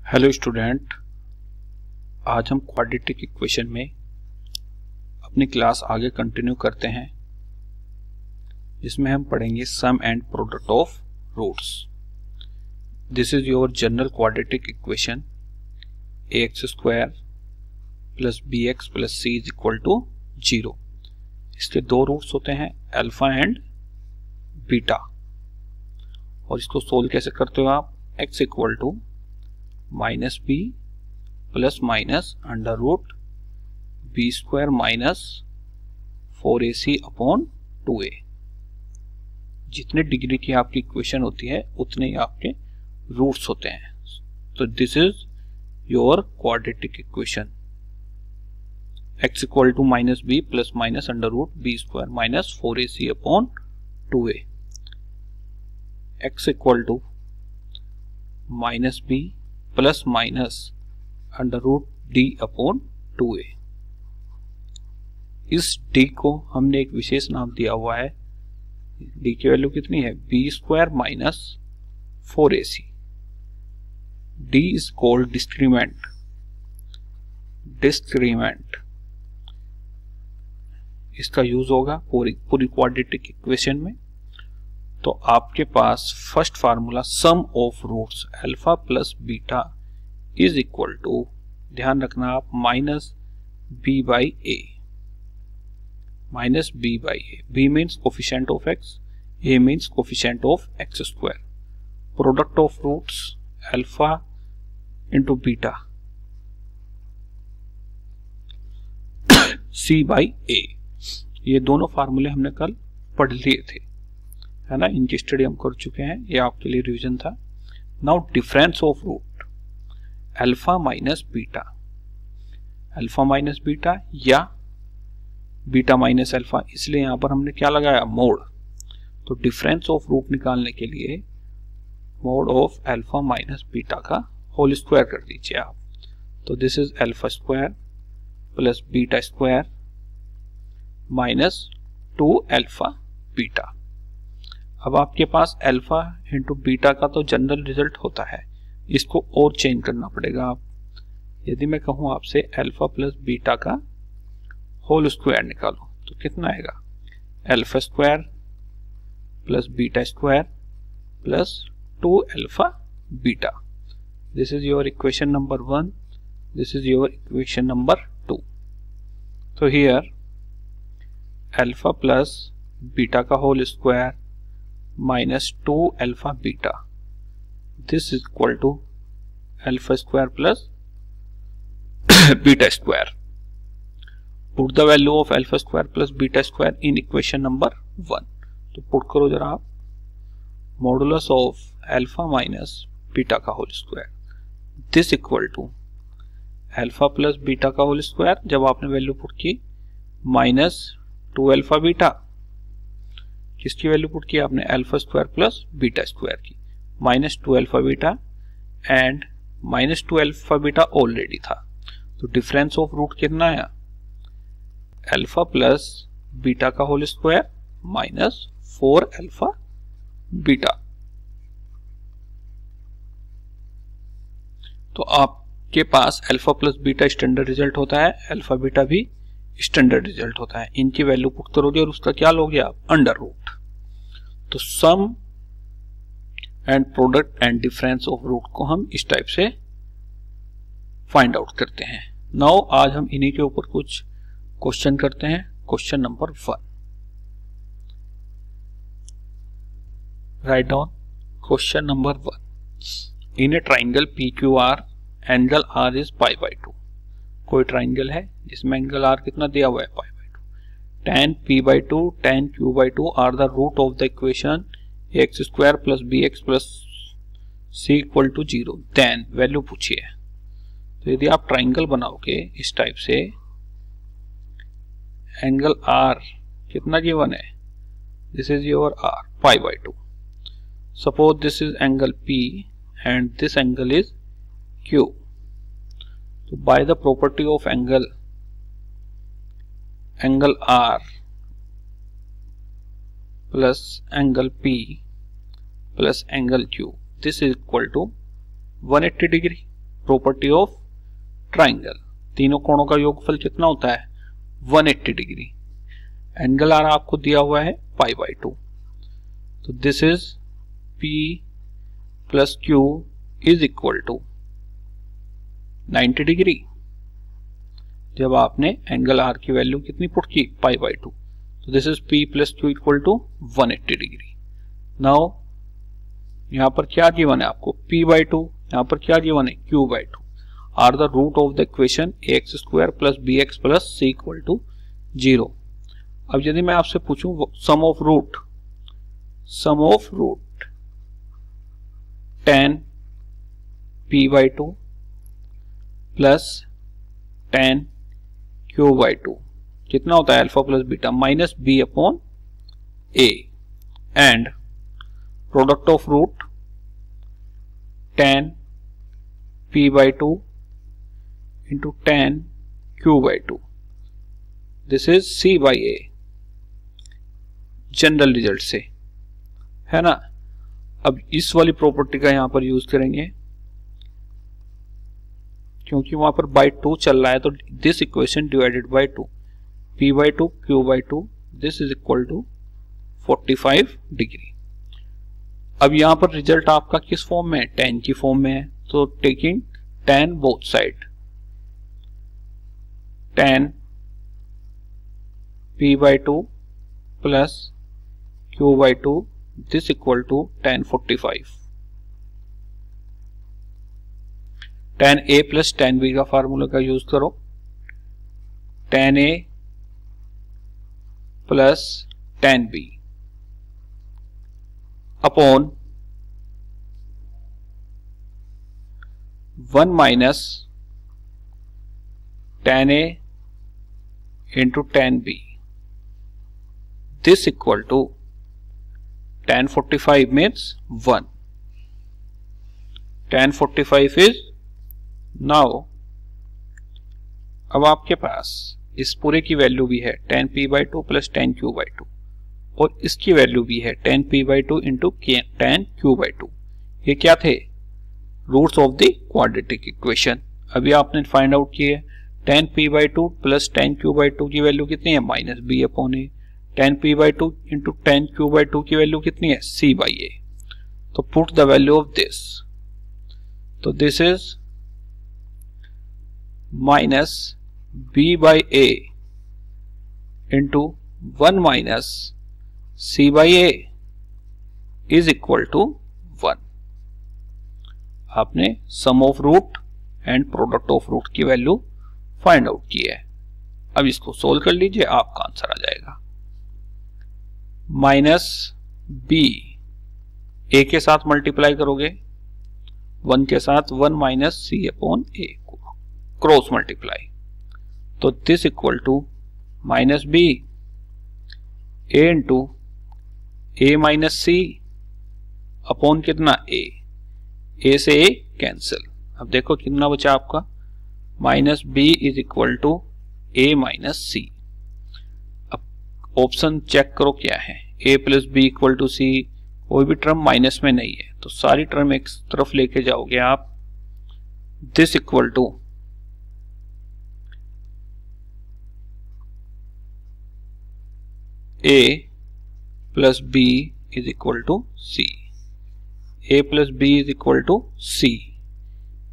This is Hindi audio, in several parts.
हेलो स्टूडेंट, आज हम क्वाड्रेटिक इक्वेशन में अपनी क्लास आगे कंटिन्यू करते हैं, जिसमें हम पढ़ेंगे sum and product of roots. This is your general quadratic equation ax² plus bx plus c is equal to 0। इसके दो रूट्स होते हैं अल्फा एंड बीटा, और इसको सोल्व कैसे करते हो आप? x equal to minus b plus minus under root b square minus 4ac upon 2a। जितने डिग्री की आपकी इक्वेशन होती है उतने ही आपके रूट्स होते हैं। तो this is your quadratic equation x equal to minus b plus minus under root b square minus 4ac upon 2a। x equal to minus b plus minus under root D upon 2a। इस d को हमने एक विशेष नाम दिया हुआ है। d की वैल्यू कितनी है? b square minus 4ac। d is called discriminant. इसका यूज होगा पूरी क्वाड्रेटिक इक्वेशन में। तो आपके पास first formula sum of roots alpha plus beta is equal to, ध्यान रखना आप, minus B by A. Minus B by A, B means coefficient of X, A means coefficient of X square. Product of roots alpha into beta C by A. ये दोनों फार्मूले हमने कल पढ़ लिए थे, है ना, इनकी स्टडी हम कर चुके हैं, ये आपके लिए रिवीजन था। Now difference of root alpha minus beta, alpha minus beta या बीटा माइनस अल्फा, इसलिए यहां पर हमने क्या लगाया? मोड। तो डिफरेंस ऑफ रूट निकालने के लिए mode of alpha minus beta का होल स्क्वायर कर दीजिए आप। तो this is alpha square plus beta square minus 2 alpha beta. अब आपके पास अल्फा इंटू बीटा का तो जनरल रिजल्ट होता है, इसको और चेंज करना पड़ेगा। आप यदि मैं कहूं आपसे अल्फा प्लस बीटा का होल स्क्वायर निकालो तो कितना आएगा? Alpha square plus beta square plus 2 alpha beta. This is your equation number 1, this is your equation number 2। तो हियर अल्फा प्लस बीटा का whole square minus 2 alpha beta, this is equal to alpha square plus beta square. Put the value of alpha square plus beta square in equation number 1. तो पुट करो जरा आप, modulus of alpha minus beta का whole square, this equal to alpha plus beta का होल स्क्वायर, जब आपने वैल्यू पुट की, माइनस 2 अल्फा बीटा, किसकी वैल्यू पुट की आपने? Alpha square plus beta square की, minus 2 alpha beta, and minus 2 alpha beta already था। तो डिफरेंस ऑफ रूट कितना है? अल्फा प्लस बीटा का whole square minus 4 alpha beta. तो आपके पास alpha plus beta standard result होता है, अल्फा बीटा भी स्टैंडर्ड रिजल्ट होता है। इनकी वैल्यू पुट करोगे और उसका क्या लोगे आप? Under root. तो sum and product and difference of root को हम इस टाइप से फाइंड आउट करते हैं। नाउ आज हम इन्हीं के ऊपर कुछ क्वेश्चन करते हैं। Question number 1, right down question number 1। In a triangle PQR angle R is π/2। कोई ट्राइंगल है जिसमें एंगल R कितना दिया हुआ है? π/2। tan p/2 tan q/2 are the root of the equation ax square plus bx plus c equal to 0। Then value पूछिए। तो यदि आप ट्राइंगल बनाओगे इस टाइप से, एंगल R कितना गिवन है? This is your R π/2। Suppose this is angle P and this angle is Q। तो by the property of angle R plus angle P plus angle Q, this is equal to 180 degree। Property of triangle, तीनों कोणों का योगफल कितना होता है 180 डिग्री। एंगल आर आपको दिया हुआ है π/2, तो this is P plus Q is equal to 90 degree. जब आपने एंगल आर की वैल्यू कितनी पुट की π/2, तो this is P plus Q equal to 180 degree. Now यहां पर क्या गिवन है आपको P/2, यहां पर क्या गिवन है Q/2 are the root of the equation ax² plus bx plus c equal to 0। अब यदि मैं आपसे पूछूं sum of root tan P/2 plus tan Q/2 कितना होता है alpha plus beta minus b upon a, and product of root tan P/2 into tan Q/2, this is C/A general result से, है ना। अब इस वाली प्रॉपर्टी का यहां पर यूज करेंगे क्योंकि वहां पर बाय 2 चल रहा है, तो this equation divided by 2 P/2 Q/2 this is equal to 45 degree. अब यहां पर रिजल्ट आपका किस फॉर्म में है, tan की फॉर्म में है, तो taking tan both side, tan P/2 plus Q/2 this equal to tan 45। tan A plus tan B का फार्मूला का यूज करो, tan A plus tan B upon 1 minus tan A into tan B, this equal to tan 45 means 1, tan 45 is now। अब आपके पास इस पूरे की वैल्यू भी है tan P/2 plus tan Q/2 और इसकी वैल्यू भी है tan P/2 into tan Q/2। ये क्या थे, roots of the quadratic equation. अभी आपने फाइंड आउट किए tan P/2 plus tan Q/2 की वैल्यू कितनी है minus b upon a, tan P/2 into tan Q/2 की वैल्यू कितनी है C/A। तो put the value of this, तो this is minus b/a into 1 minus C/A is equal to 1। आपने sum of root and product of root की वैल्यू फाइंड आउट की है। अब इसको सोल्व कर लीजिए, आपका आंसर आ जाएगा माइनस b, a के साथ मल्टीप्लाई करोगे 1 के साथ 1 माइनस c अपॉन a को क्रॉस मल्टीप्लाई, तो this equal to minus b a into a minus c upon कितना a से a कैंसिल। अब देखो कितना बचा आपका minus b is equal to a minus c। अब ऑप्शन चेक करो क्या है, a plus B equal to C, कोई भी टर्म माइनस में नहीं है तो सारी टर्म एक तरफ लेके जाओगे आप, this equal to a plus b is equal to C, a plus b is equal to C,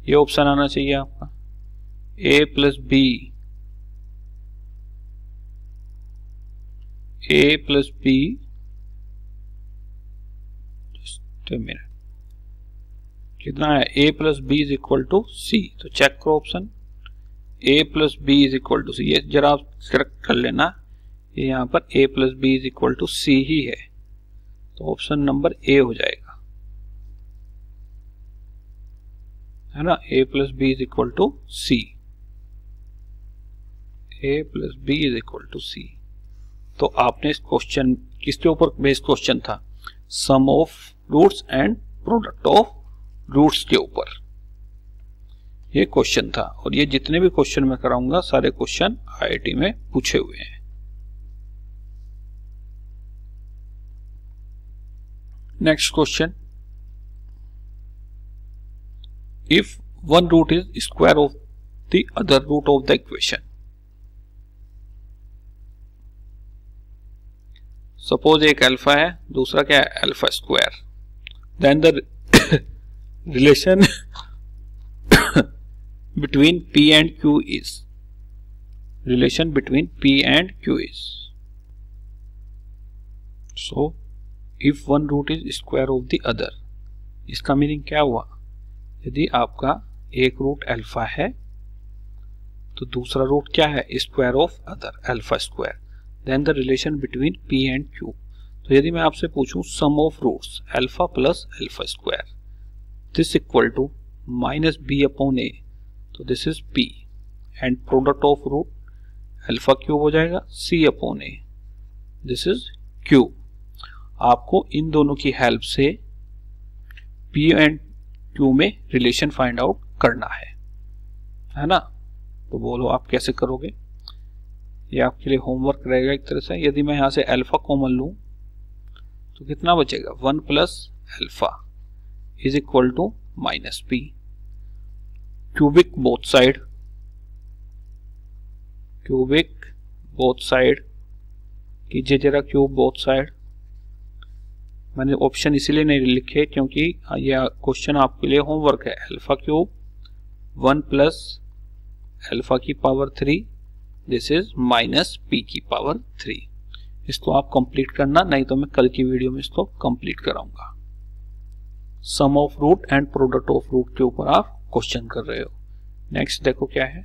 ये ऑप्शन आना चाहिए आपका a plus b, a plus b, कितना है a plus b is equal to C, तो चेक करो option a plus b is equal to C, ये जरा आप करेक्ट कर लेना, ये यहां पर a plus b is equal to C ही है, तो ऑप्शन नंबर a हो जाएगा, है ना। a plus b is equal to C, a plus b is equal to C. तो आपने इस क्वेश्चन किसके ऊपर बेस्ड क्वेश्चन था, sum of roots and product of roots के ऊपर ये क्वेश्चन था, और ये जितने भी क्वेश्चन मैं कराऊंगा सारे क्वेश्चन आईआईटी में पूछे हुए हैं। Next question, if one root is square of the other root of the equation. Suppose एक अल्फा है, दूसरा क्या है, alpha square. Then the relation between P and Q is, relation between P and Q is, so if one root is square of the other. इसका मीनिंग क्या हुआ, यदि आपका एक रूट अल्फा है तो दूसरा रूट क्या है, square of other, alpha square. Then the relation between P and Q. तो यदि मैं आपसे पूछूं sum of roots alpha plus alpha square, this equal to minus B upon A, तो this is P, and product of root alpha cube हो जाएगा C upon A, this is Q. आपको इन दोनों की हेल्प से P एंड Q में रिलेशन फाइंड आउट करना है ना. तो बोलो आप कैसे करोगे, ये आपके लिए होमवर्क रहेगा एक तरह से. यदि मैं यहां से अल्फा कॉमन लूं तो कितना बचेगा, 1 plus alpha is equal to minus P. Cubic both side, cubic both side कीजिए जरा, क्यूब बोथ साइड. मैंने ऑप्शन इसीलिए नहीं लिखे क्योंकि यह क्वेश्चन आपके लिए होमवर्क है. अल्फा क्यूब 1 प्लस अल्फा की power 3, this is minus P की पावर 3. इसको आप कंप्लीट करना, नहीं तो मैं कल की वीडियो में इसको कंप्लीट कराऊंगा. Sum of root and product of root के ऊपर आप क्वेश्चन कर रहे हो. नेक्स्ट देखो क्या है,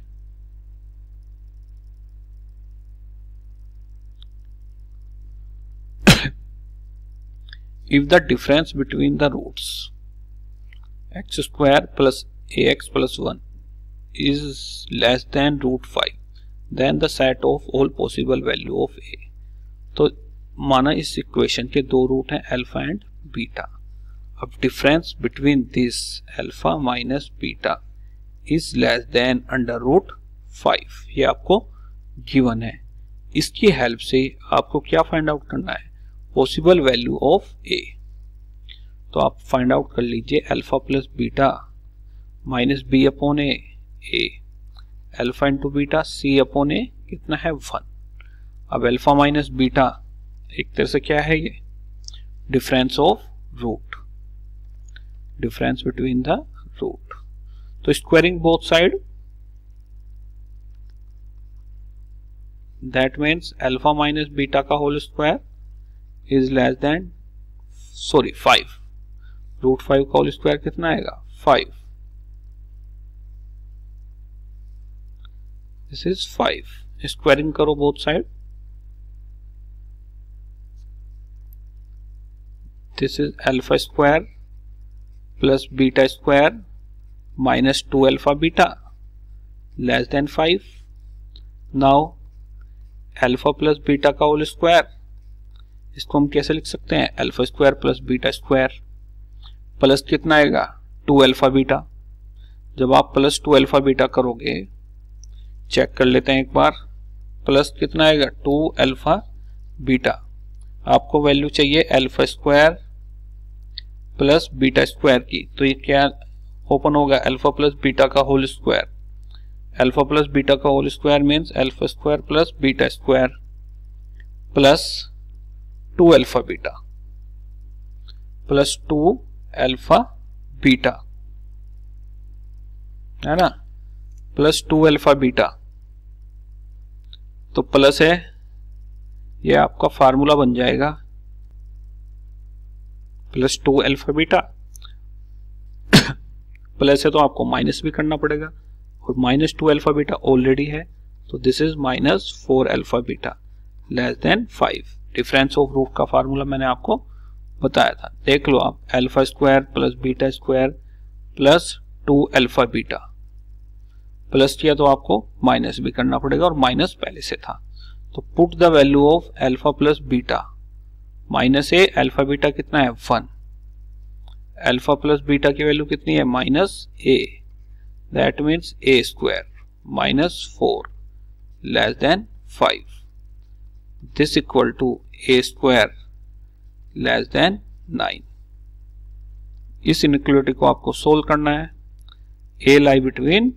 if the difference between the roots x square plus ax plus 1 is less than root 5, then the set of all possible value of a. तो माना इस इक्वेशन के दो रूट हैं अल्फा एंड बीटा. अब difference between this alpha minus beta is less than under root 5, ये आपको गिवन है. इसकी हेल्प से आपको क्या फाइंड आउट करना है, पॉसिबल वैल्यू ऑफ ए. तो आप फाइंड आउट कर लीजिए alpha plus beta minus B upon A, alpha into beta C upon A कितना है 1. अब अल्फा माइनस बीटा एक तरह से क्या है, ये difference of root, difference between the root. तो squaring both side, that means alpha minus beta का whole square is less than 5. Root 5 का होल स्क्वायर कितना आएगा, 5. This is 5. स्क्वायरिंग करो both side, this is alpha square plus beta square minus 2 alpha beta less than 5. Now alpha plus beta का होल स्क्वायर, इसको हम कैसे लिख सकते हैं, alpha square plus beta square plus कितना आएगा 2 अल्फा बीटा. जब आप प्लस 2 अल्फा बीटा करोगे, चेक कर लेते हैं एक बार, प्लस कितना आएगा 2 अल्फा बीटा. आपको वैल्यू चाहिए alpha square plus beta square की, तो ये क्या ओपन होगा, अल्फा प्लस बीटा का whole square. Alpha plus beta का whole square means alpha square plus beta square plus 2 alpha beta plus 2 alpha beta, है ना, प्लस 2 अल्फा बीटा. तो प्लस है, ये आपका फार्मूला बन जाएगा प्लस 2 अल्फा बीटा. प्लस है तो आपको माइनस भी करना पड़ेगा, और माइनस 2 अल्फा बीटा ऑलरेडी है, तो this is minus 4 alpha beta less than 5. Difference of root का फार्मूला मैंने आपको बताया था, देख लो आप. Alpha square plus beta square plus 2 alpha beta, plus किया तो आपको माइनस भी करना पड़ेगा, और माइनस पहले से था. तो put the value of alpha plus beta minus a, alpha beta कितना है 1, अल्फा प्लस बीटा की वैल्यू कितनी है minus a, that means a square minus 4 less than 5. This equal to a square less than 9. इस इनइक्वालिटी को आपको सोल्व करना है. ए लाई बिटवीन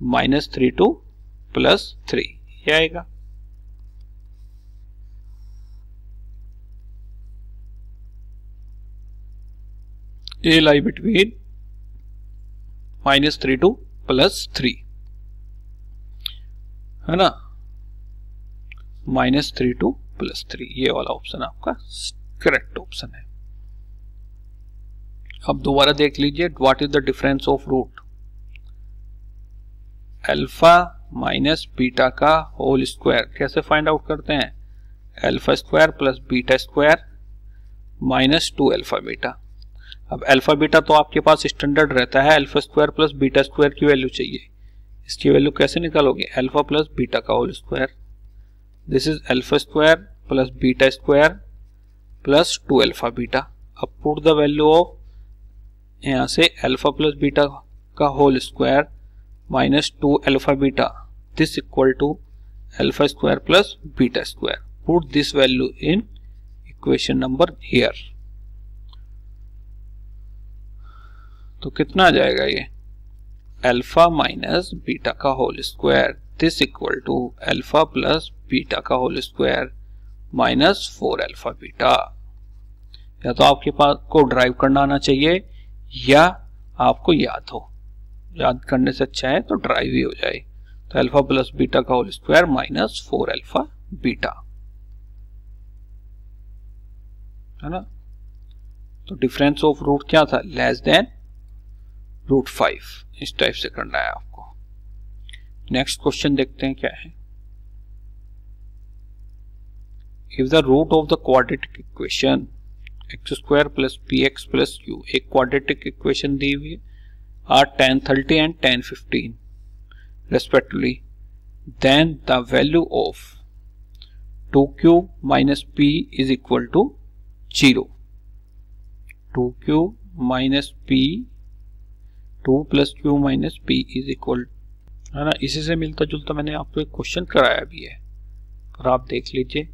-3 to +3 ये आएगा। ए लाई बिटवीन -3 to +3 है ना, -3 to +3 ये वाला ऑप्शन आपका करेक्ट ऑप्शन है। अब दोबारा देख लीजिए, what is the difference of root alpha minus beta का होल स्क्वायर कैसे फाइंड आउट करते हैं, alpha square plus beta square -2 alpha beta. अब अल्फा बीटा तो आपके पास स्टैंडर्ड रहता है, alpha square plus beta square की वैल्यू चाहिए, इसकी वैल्यू कैसे निकालोगे, अल्फा प्लस बीटा का whole square, this is alpha square plus beta square plus 2 alpha beta. अब पुट द वैल्यू ऑफ यहाँ से अल्फा प्लस बीटा का whole square -2 alpha beta, this equal to alpha square plus beta square. Put this value in equation number here, तो कितना आ जाएगा ये, अल्फा माइनस बीटा का whole square, this equal to alpha plus beta का होल स्क्वायर -4 अल्फा बीटा। या तो आपके पास को ड्राइव करना आना चाहिए या आपको याद हो, याद करने से अच्छा है तो ड्राइव ही हो जाए। तो अल्फा प्लस बीटा का होल स्क्वायर -4 अल्फा बीटा है ना। तो डिफरेंस ऑफ रूट क्या था, लेस देन √5, इस टाइप से करना है आपको। नेक्स्ट क्वेश्चन देखते हैं क्या है। If the root of the quadratic equation x² + px + q, एक क्वाड्रेटिक इक्वेशन दी हुई है, are tan 30 and tan 15 respectively, then the value of 2q minus p is equal to 0. 2q minus p, 2 plus q minus p is equal, है ना। इसी से मिलता जुलता मैंने आपको एक क्वेश्चन कराया भी है, और आप देख लीजिए।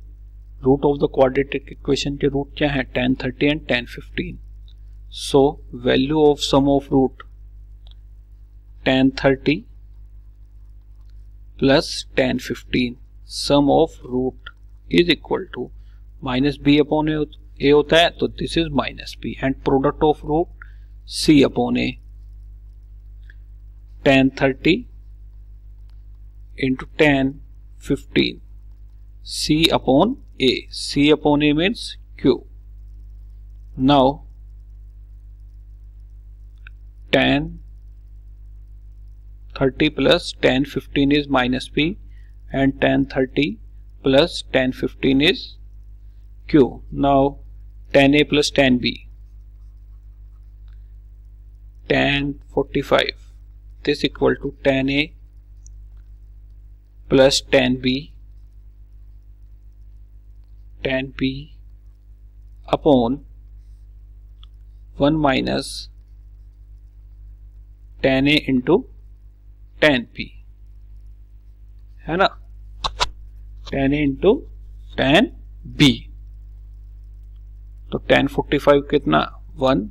Root of the quadratic equation के रूट क्या है, tan 30 and tan 15। So value of sum of root tan 30 plus tan 15, sum of root is equal to -b upon a होता है, तो this is -b, and product of root c upon a, tan 30 into tan 15, c upon a, c upon a means q. Now tan 30 plus tan 15 is -b, and tan 30 plus tan 15 is q. Now tan a plus tan b, tan 45, this equal to tan a plus tan b, tan p upon 1 minus tan a into tan p, है ना, tan a into tan b। तो tan 45 कितना 1,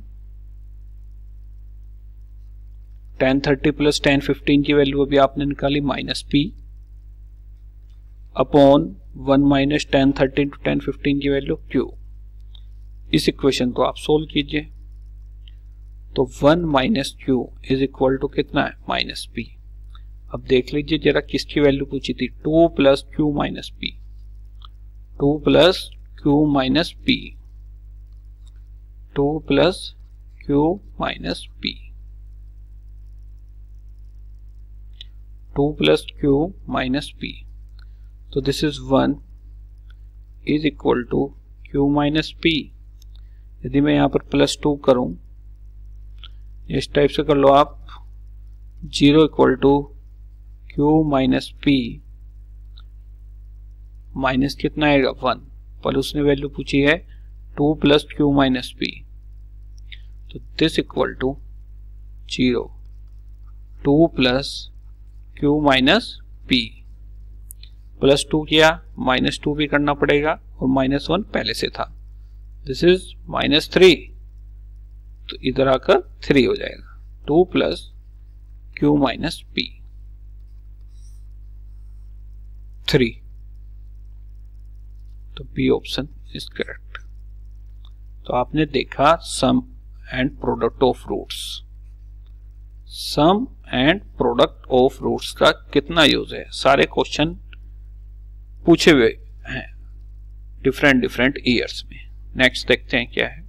tan 30 प्लस tan 15 की वैल्यू अभी आपने निकाली -p upon 1 minus tan 30 to tan 15 की वैल्यू q। इस इक्वेशन को आप सोल्व कीजिए, तो 1 minus q is equal to कितना है -p। अब देख लीजिए जरा किसकी वैल्यू पूछी थी, 2 plus q minus p, 2 plus q minus p, 2 plus q minus p, 2 plus q minus p, तो this is 1 is equal to q minus p। यदि मैं यहाँ पर +2 करूं, इस टाइप से कर लो आप, 0 equal to q minus p, minus कितना आएगा 1, पर उसने वैल्यू पूछी है 2 प्लस q माइनस p, तो this equal to 0, 2 plus q minus p, +2 किया, -2 भी करना पड़ेगा, और -1 पहले से था, दिस इज -3, तो इधर आकर 3 हो जाएगा। 2 प्लस Q माइनस P 3, तो बी ऑप्शन इज करेक्ट। तो आपने देखा sum and product of roots. Sum and product of roots का कितना यूज है, सारे क्वेश्चन पूछे हुए हैं डिफरेंट ईयर्स में। नेक्स्ट देखते हैं क्या है।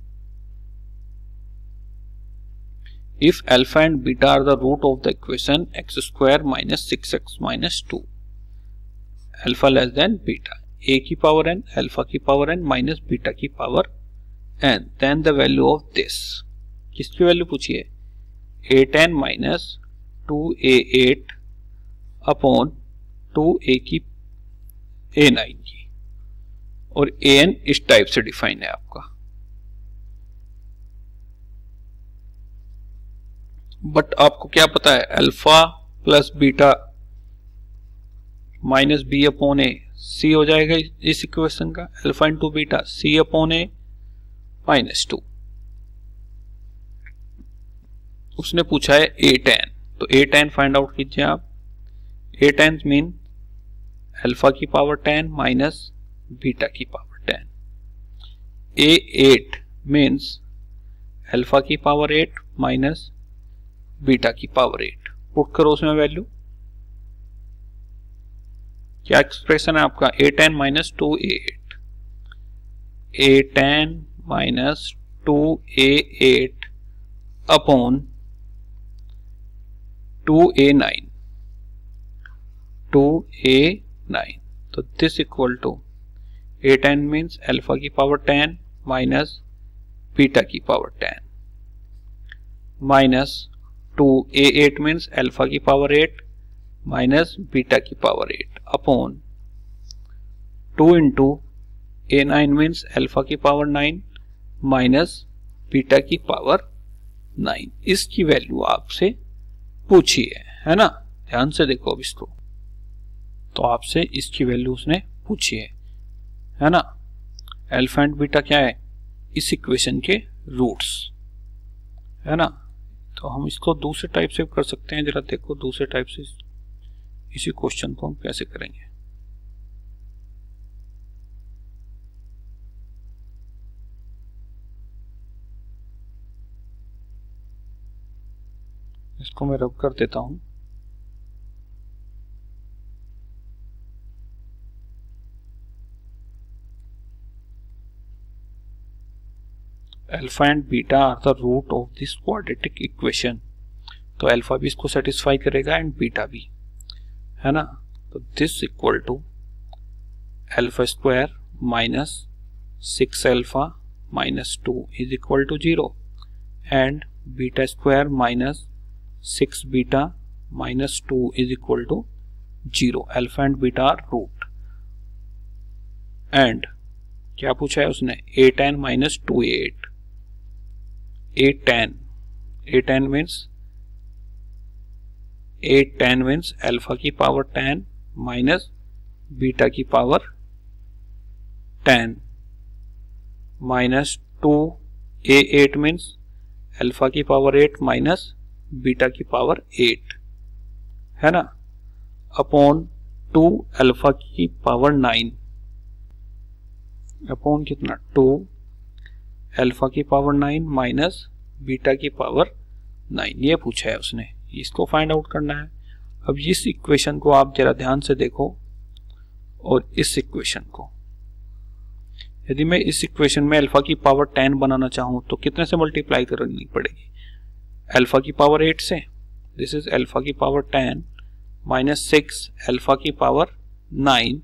If alpha and beta are the root of the equation X square minus 6x minus 2, alpha less than beta, A की पावर एन, अल्फा की पावर एन माइनस बीटा की power N, then the value of this, किसकी वैल्यू पूछी है, a10 minus 2a8 upon 2a की a9 की, और an इस टाइप से डिफाइन है आपका। बट आपको क्या पता है, alpha plus beta minus B upon A, C हो जाएगा इस इक्वेशन का, alpha into beta C upon A minus 2। उसने पूछा है a10, तो a10 फाइंड आउट कीजिए आप। a10 मीन अल्फा की पावर 10 माइनस बीटा की पावर 10। a8 मीन्स अल्फा की पावर 8 माइनस बीटा की पावर 8। पुट करो उसमें वैल्यू, क्या एक्सप्रेशन है आपका, a10 minus 2a8, a10 minus 2a8 upon 2a9, 2a9, तो this equal to a10 means alpha की पावर 10 माइनस बीटा की power 10 minus 2a8 means alpha की पावर 8 माइनस बीटा की power 8 upon 2 into a9 means alpha की पावर 9 माइनस बीटा की पावर 9। इसकी वैल्यू आपसे पूछी है ना, ध्यान से देखो अब इसको। तो आपसे इसकी वैल्यू उसने पूछी है ना। अल्फा एंड बीटा क्या है, इस इक्वेशन के रूट्स है ना। तो हम इसको दूसरे टाइप से कर सकते हैं, जरा देखो दूसरे टाइप से इसी क्वेश्चन को हम कैसे करेंगे। इसको मैं रब कर देता हूं। Alpha and beta are the root of this quadratic equation, तो अल्फा भी इसको सेटिस्फाई करेगा एंड बीटा भी, है ना। तो this equal to alpha square minus 6 alpha minus 2 is equal to 0 and beta square minus 6 beta minus 2 is equal to 0। Alpha and beta are root. And क्या पूछा है उसने, a10 minus 2a8, a10 means alpha की पावर 10 माइनस बीटा की power 10 minus 2a8 means alpha की पावर 8 माइनस बीटा की पावर 8, है ना, अपॉन 2 अल्फा की पावर 9 अपॉन कितना 2 अल्फा की पावर 9 माइनस बीटा की पावर 9। ये पूछा है उसने, इसको फाइंड आउट करना है। अब इस इक्वेशन को आप जरा ध्यान से देखो और इस इक्वेशन को, यदि मैं इस इक्वेशन में अल्फा की पावर 10 बनाना चाहूं तो कितने से मल्टीप्लाई करनी पड़ेगी, अल्फा की पावर 8 से। दिस इज अल्फा की पावर 10 माइनस 6 अल्फा की पावर 9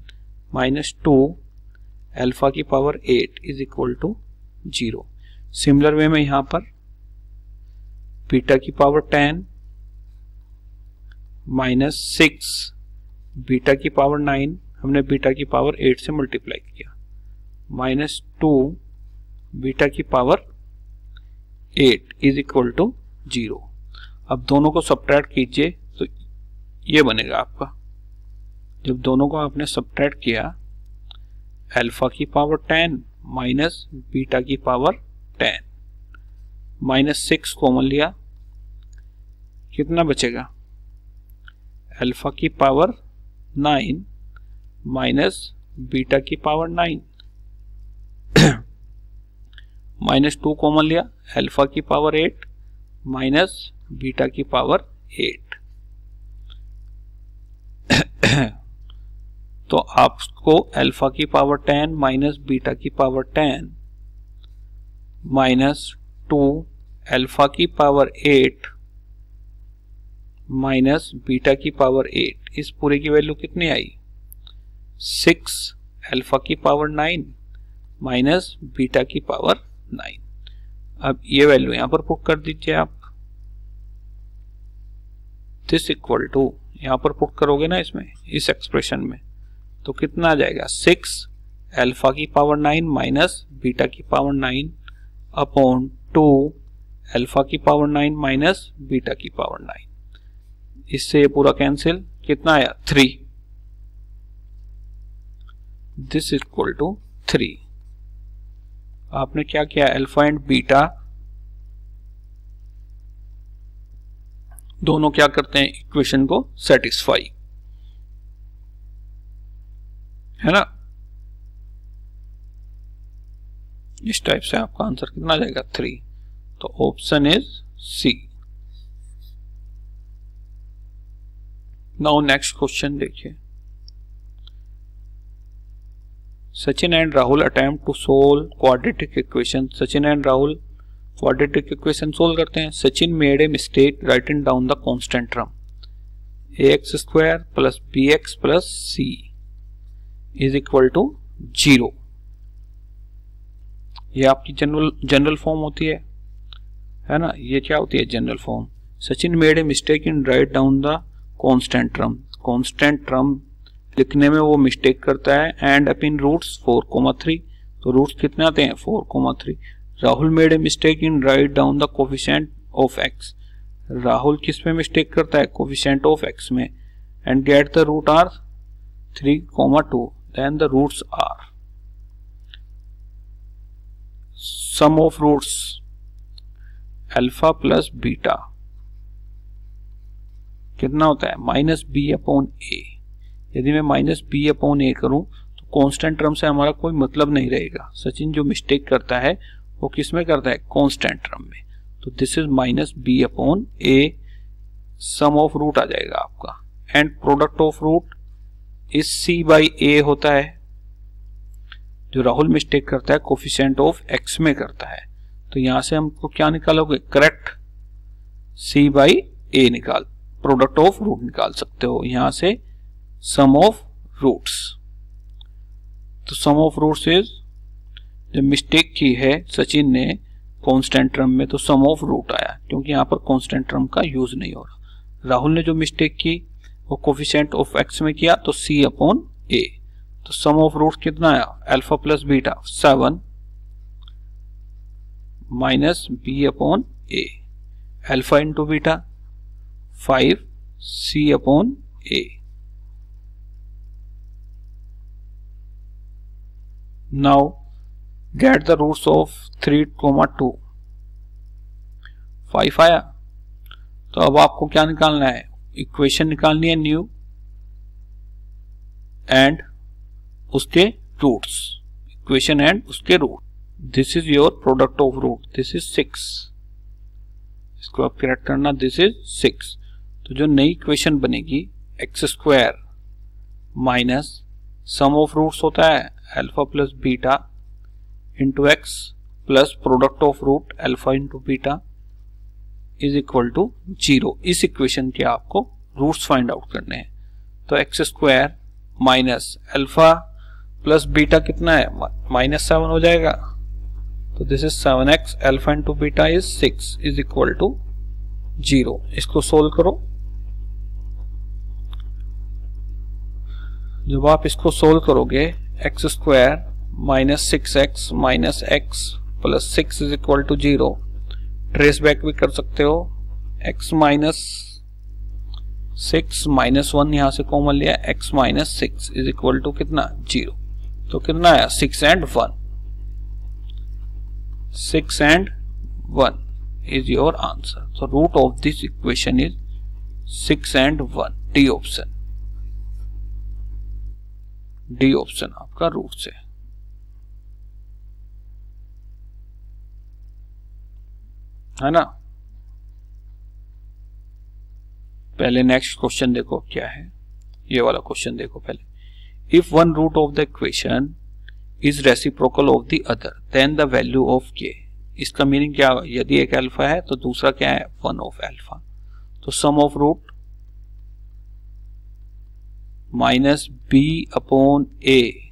माइनस 2 अल्फा की power 8 is equal to 0। Similar way में यहां पर बीटा की पावर 10 माइनस 6 बीटा की पावर 9, हमने बीटा की पावर 8 से मल्टीप्लाई किया, माइनस 2 बीटा की पावर 8 इज इक्वल टू 0। अब दोनों को सब्ट्रैक्ट कीजिए तो ये बनेगा आपका। जब दोनों को आपने सब्ट्रैक्ट किया, अल्फा की पावर 10 माइनस बीटा की पावर 10 माइनस 6 कॉमन लिया, कितना बचेगा अल्फा की पावर 9 माइनस बीटा की पावर 9, माइनस 2 कॉमन लिया, अल्फा की पावर 8 माइनस बीटा की पावर 8। तो आपको अल्फा की पावर 10 माइनस बीटा की पावर 10 माइनस 2 अल्फा की पावर 8 माइनस बीटा की पावर 8, इस पूरे की वैल्यू कितनी आई? 6 अल्फा की पावर 9 माइनस बीटा की पावर 9। अब ये वैल्यू यहां पर पुट कर दीजिए आप। दिस इक्वल टू, यहां पर पुट करोगे ना इसमें, इस एक्सप्रेशन में, तो कितना आ जाएगा? 6 अल्फा की पावर 9 माइनस बीटा की पावर 9 अपॉन 2 अल्फा की पावर 9 माइनस बीटा की पावर 9। इससे ये पूरा कैंसिल, कितना आया? 3। This equal to 3। आपने क्या किया? अल्फा एंड बीटा दोनों क्या करते हैं? इक्वेशन को सेटिस्फाई, है ना। इस टाइप से आपका आंसर कितना आ जाएगा? 3। तो option is C. Now next question देखिए। Sachin and Rahul attempt to solve quadratic equation. Sachin and Rahul quadratic equation solve करते हैं। Sachin made a mistake writing down the constant term ax square plus bx plus c is equal to 0। ये आपकी जनरल फॉर्म होती है ना। ये क्या होती है? General form. Sachin made a mistake in write down the constant term. Constant term लिखने में वो मिस्टेक करता है। End up in roots 4,3। तो रूट्स कितने आते हैं? 4,3। Rahul made a mistake in write down the coefficient of x। Rahul किस में मिस्टेक करता है? कोफिशिएंट ऑफ x में। And get the root are 3,2, then the roots are sum of roots alpha plus beta कितना होता है? माइनस बी अपॉन ए। यदि मैं माइनस बी अपॉन ए करूं तो कांस्टेंट टर्म से हमारा कोई मतलब नहीं रहेगा। सचिन जो मिस्टेक करता है वो किस में करता है? कांस्टेंट टर्म में। तो this is minus B upon A, sum of root आ जाएगा आपका। And product of root is C by A होता है। जो राहुल मिस्टेक करता है कोफिशिएंट ऑफ एक्स में करता है। तो यहां से हमको क्या निकालोगे? करेक्ट सी बाई ए निकाल, प्रोडक्ट ऑफ रूट निकाल सकते हो यहां से सम ऑफ रूट्स। तो सम ऑफ रूट्स इज, जब मिस्टेक की है सचिन ने कांस्टेंट टर्म में तो सम ऑफ रूट आया, क्योंकि यहां पर कांस्टेंट टर्म का यूज नहीं हो रहा। राहुल ने जो मिस्टेक की वो कोफिशिएंट ऑफ एक्स में किया, तो सी अपॉन ए। तो सम ऑफ रूट कितना आया? Alpha plus beta 7 minus B upon A. Alpha into beta 5 c upon a. Now get the roots of 3,2। 5 आया। तो अब आपको क्या निकालना है? इक्वेशन निकालनी है न्यू एंड उसके रूट्स। इक्वेशन एंड उसके root. This is your product of root. This is 6। इसको आप करेक्ट करना। This is 6। तो जो नई इक्वेशन बनेगी x square minus sum of roots होता है alpha plus beta into x plus product of root alpha into beta is equal to 0। इस इक्वेशन के आपको रूट्स फाइंड आउट करने हैं। तो x square minus alpha plus beta कितना है? -7 हो जाएगा। तो this is 7x alpha into beta is 6 is equal to 0। इसको सोल्व करो। जब आप इसको सोल्व करोगे x square minus 6x minus x plus 6 is equal to 0, trace back भी कर सकते हो। x माइनस 6 माइनस 1 यहां से कॉमन लिया, x minus 6 is equal to कितना? 0। तो कितना आया? 6 and 1। 6 and 1 is your answer. So root of this equation is 6 and 1. D option, D option आपका रूट से। है ना। पहले नेक्स्ट क्वेश्चन देखो क्या है, ये वाला क्वेश्चन देखो पहले। If one root of the equation is reciprocal of the other then the value of k. इसका मीनिंग क्या, यदि एक अल्फा है तो दूसरा क्या है, 1 ऑफ अल्फा। तो sum of root minus B upon A